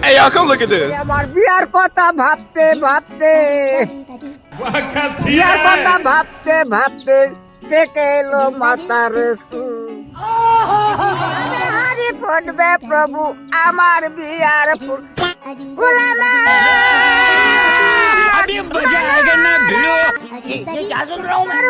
Hey, y'all, come look at this. আমার বিয়ার কথা ভাবতে ভাবতে বিয়ার কথা ভাবতে ভাবতে থেকে এলো মাতার হারি পড়বে প্রভু আমার বিয়ার ফুল अभी मजा आएगा ना भिड़ो क्या सुन रहा हूँ मैं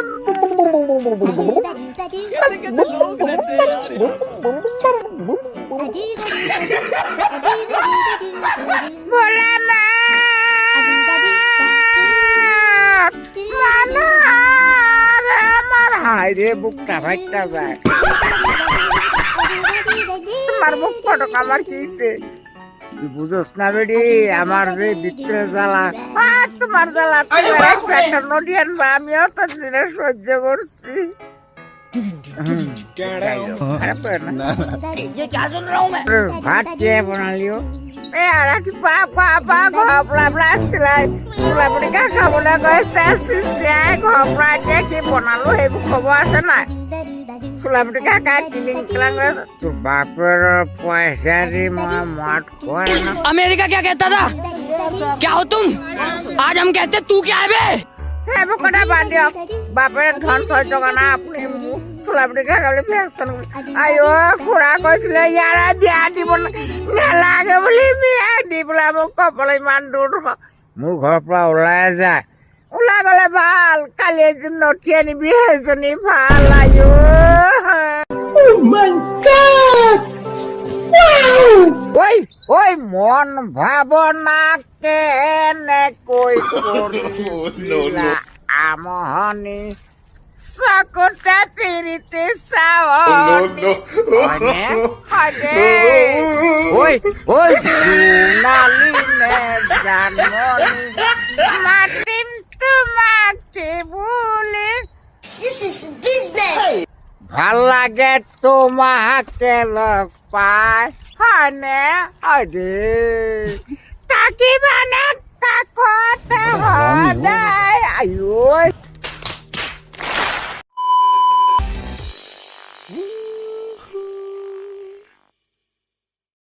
হাই রে বুকটা ভাইটা যায় তোমার বুক ফটক আমার কিছে তুই বুঝোস না বেডি আমার যে ভিতরে জ্বালা তোমার জ্বালা একটা নডিয়ান বা আমিও তো দিনে সহ্য করছি ये क्या सुन रहा हूँ मैं ভাত কে বানালিও এ আর কি পা পা পা ঘপলা ব্লাসলাই চুলা পুরি কা খাবো না কইছে আসিছে ঘপলা কে কি বানালো হেবু খবর আছে না চুলা পুরি কা কা কিলিং ক্লাং তোর বাপের পয়সা রে মাঠ করে না अमेरिका क्या कहता था क्या हो तुम आज हम कहते तू क्या है बे হেবু কটা বাদ দিও বাপের ধন সহ্য না আপনি চুলা পুরি কা খাবলে ফেকশন আয়ো খুড়া কইছিল ইয়ারা বিয়া দিব না লাগে বলি বিয়া দিবলা মোক কপালে ইমান দূৰ মোৰ ঘৰৰ পৰা ওলাই যায় ওলাই গলে ভাল কালি এদিন নটি আনিবি সেইজনী ভাল আয়ো ওই ওই মন ভাৱনা কেনেকৈ কৰিলা আমহনি চকুতে পিৰিতে চাৱনি ওই ওই জোনালী নে জানমনি মাতিম তোমাকে বুলি ভাল লাগে তোমাকে লগ পাই হয়নে হয়দে থাকিবা না কাষতে সদায় আয়ো